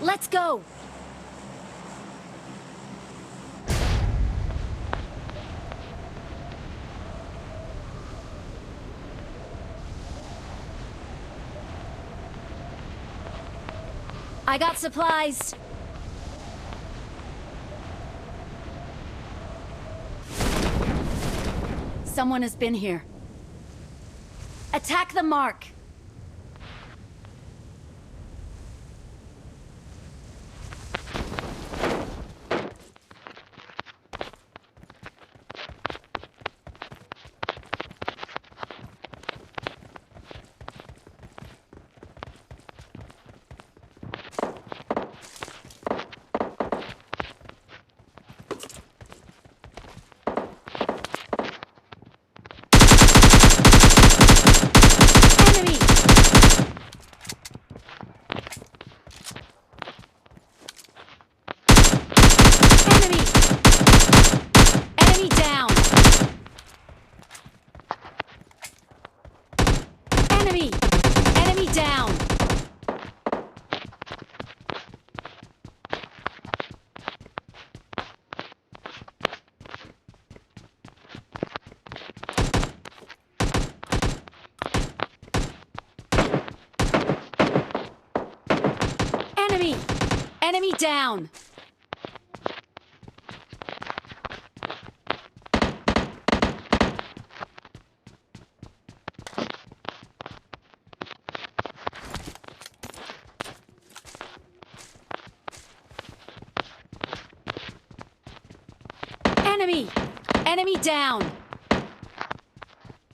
Let's go! I got supplies. Someone has been here. Attack the mark. Enemy down! Enemy! Enemy down! Enemy! Enemy down!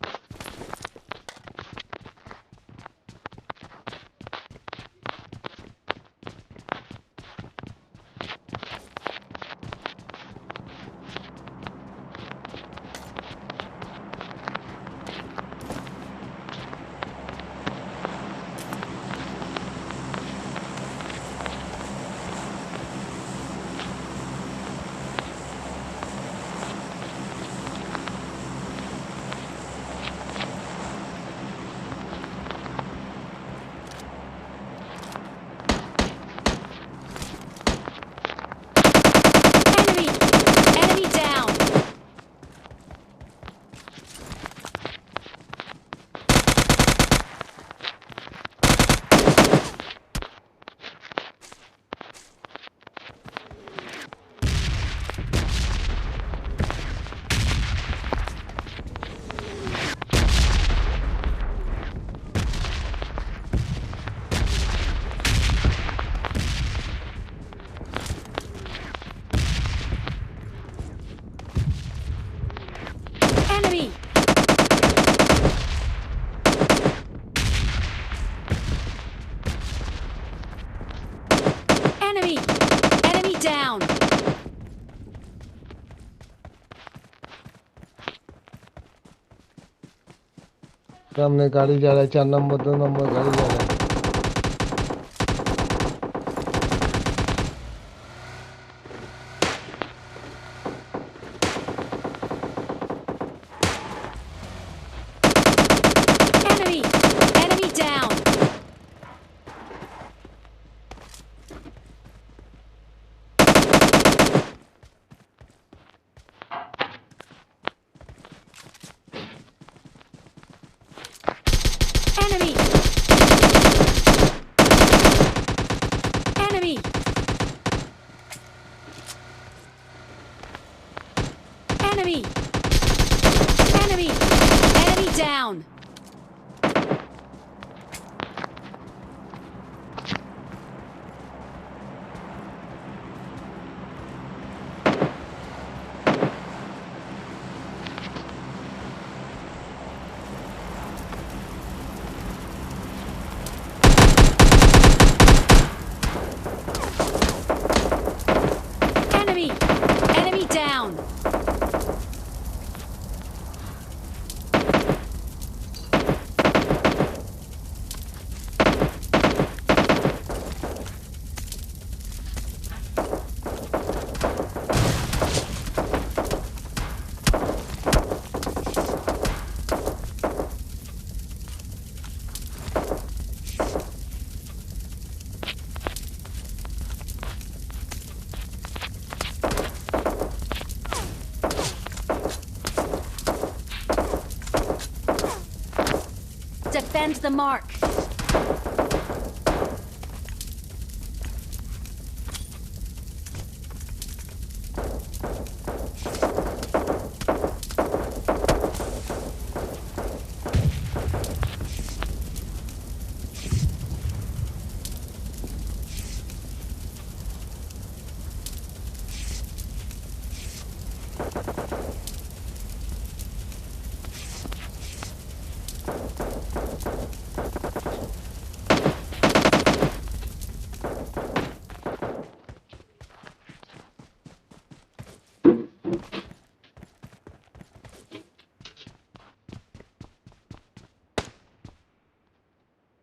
Enemy! Enemy! Enemy down! सामने गाड़ी जा रहा है, 4 number 2 number गाड़ी जा रहा है। Enemy! Enemy down! Enemy! the mark.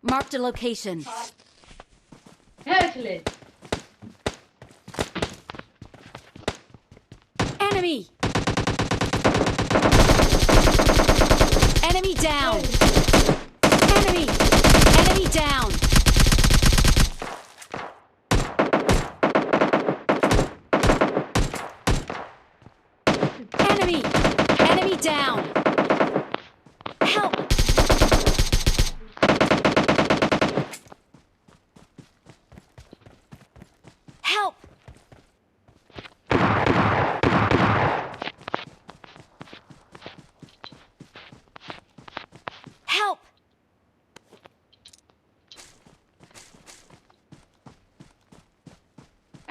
Marked a location. Enemy! Enemy down! Enemy! Enemy down! Enemy! Enemy down! Help! Help! Help!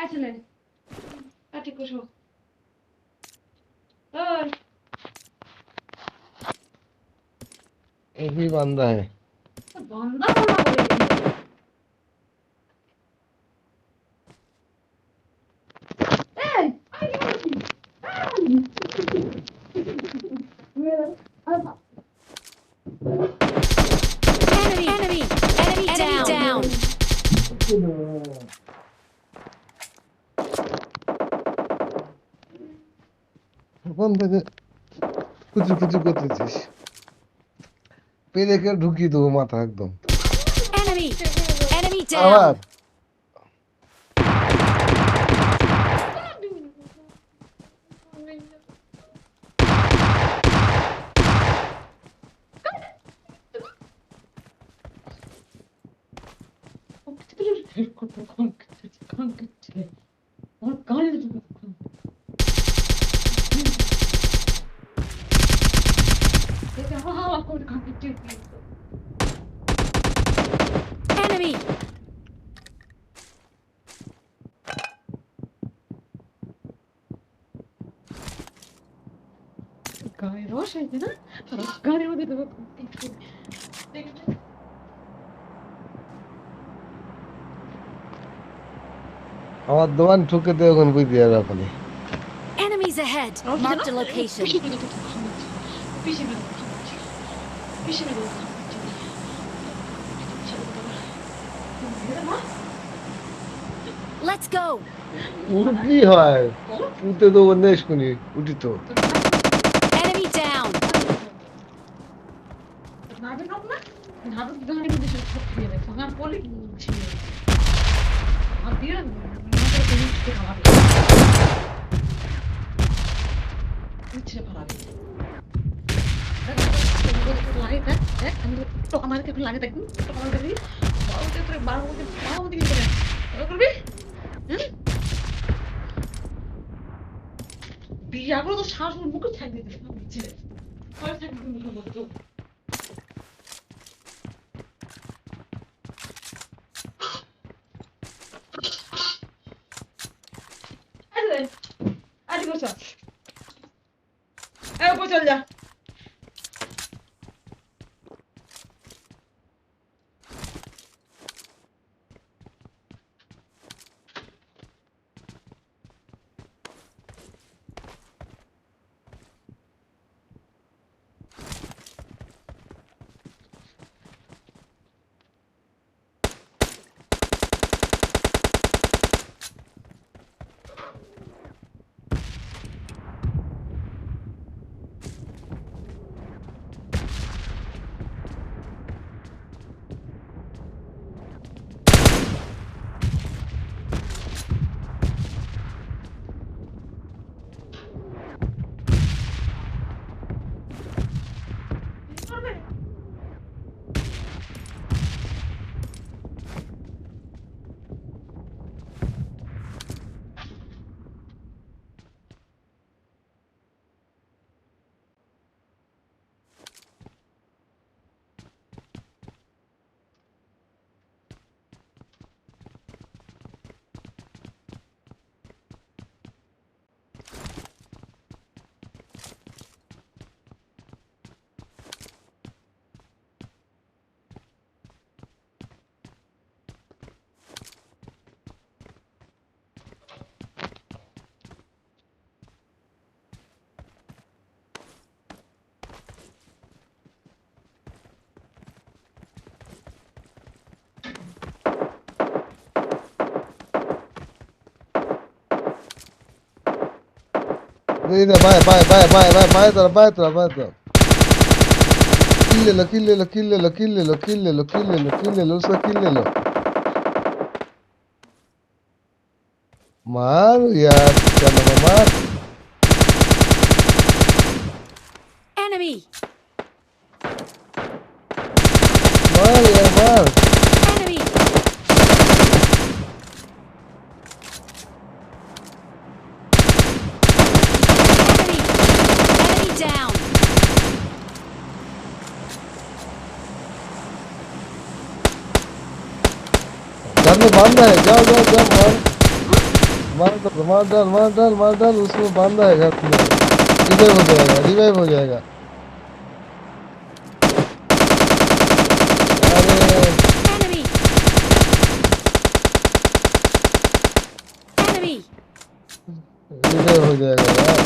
Atile. Ati kusho. ओए एक ही बंदा है। बंदा होना पड़ेगा ए मेरा Enemy! Enemy! Enemy down! কোন থেকে কুচু কুচু করতেছিস? পেরে কে ঢুকিয়ে দেবো মাথা একদম। Enemy! Enemy আবার down! Enemy! गाड़ी रोश है ना गाड़ी में देखो আমার দোকান ঠুকে দে এখন বুঝতে যাবে আপনি। Enemies ahead! Marked a location. Let's go! উঠলি হয় উঠতে তো বন্ধ এসকুনি উঠি তো। Enemy down! বিয়াগুলো তো শ্বাস মুখে থাকবে দিচ্ছে থাকবে মুখে বলতো আরে বসো চল যা এই রে ভাই ভাই ভাই ভাই ভাই ভাই তোরা ভাই তোরা ভাই তোরা kill le lo उसका kill ले लो मार यार क्या नाम है मार Enemy! मार यार मार Enemy! Enemy! Enemy down! घर में बांधा है जाओ जाओ जाओ मार डाल उसमें बांधा है घर में रिवाइव हो जाएगा अरे Enemy! Enemy! रिवाइव हो जाएगा यार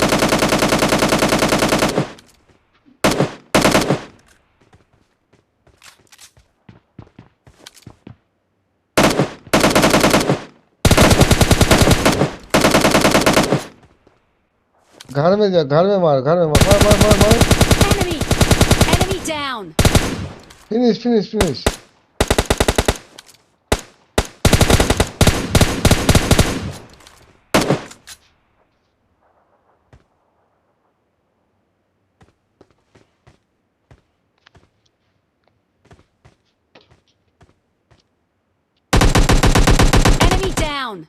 घर में जा घर में मार मार Enemy! Enemy down! Finish Enemy down!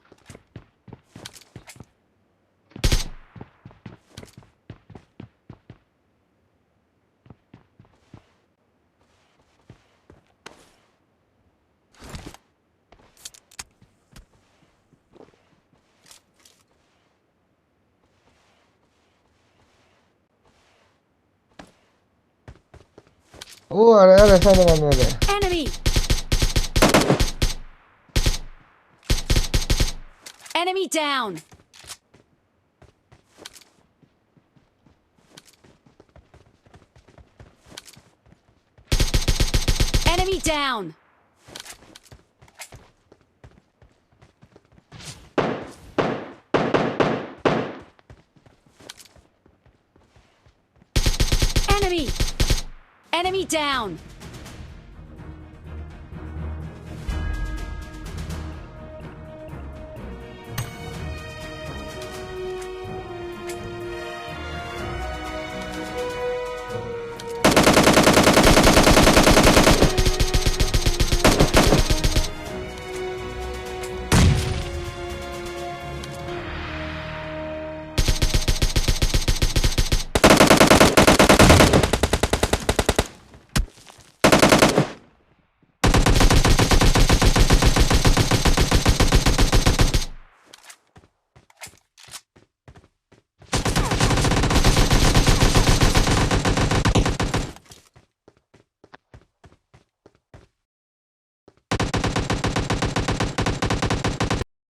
ओ अरे सामने मारने वाले Enemy! Enemy down! Enemy down! Enemy! Enemy down!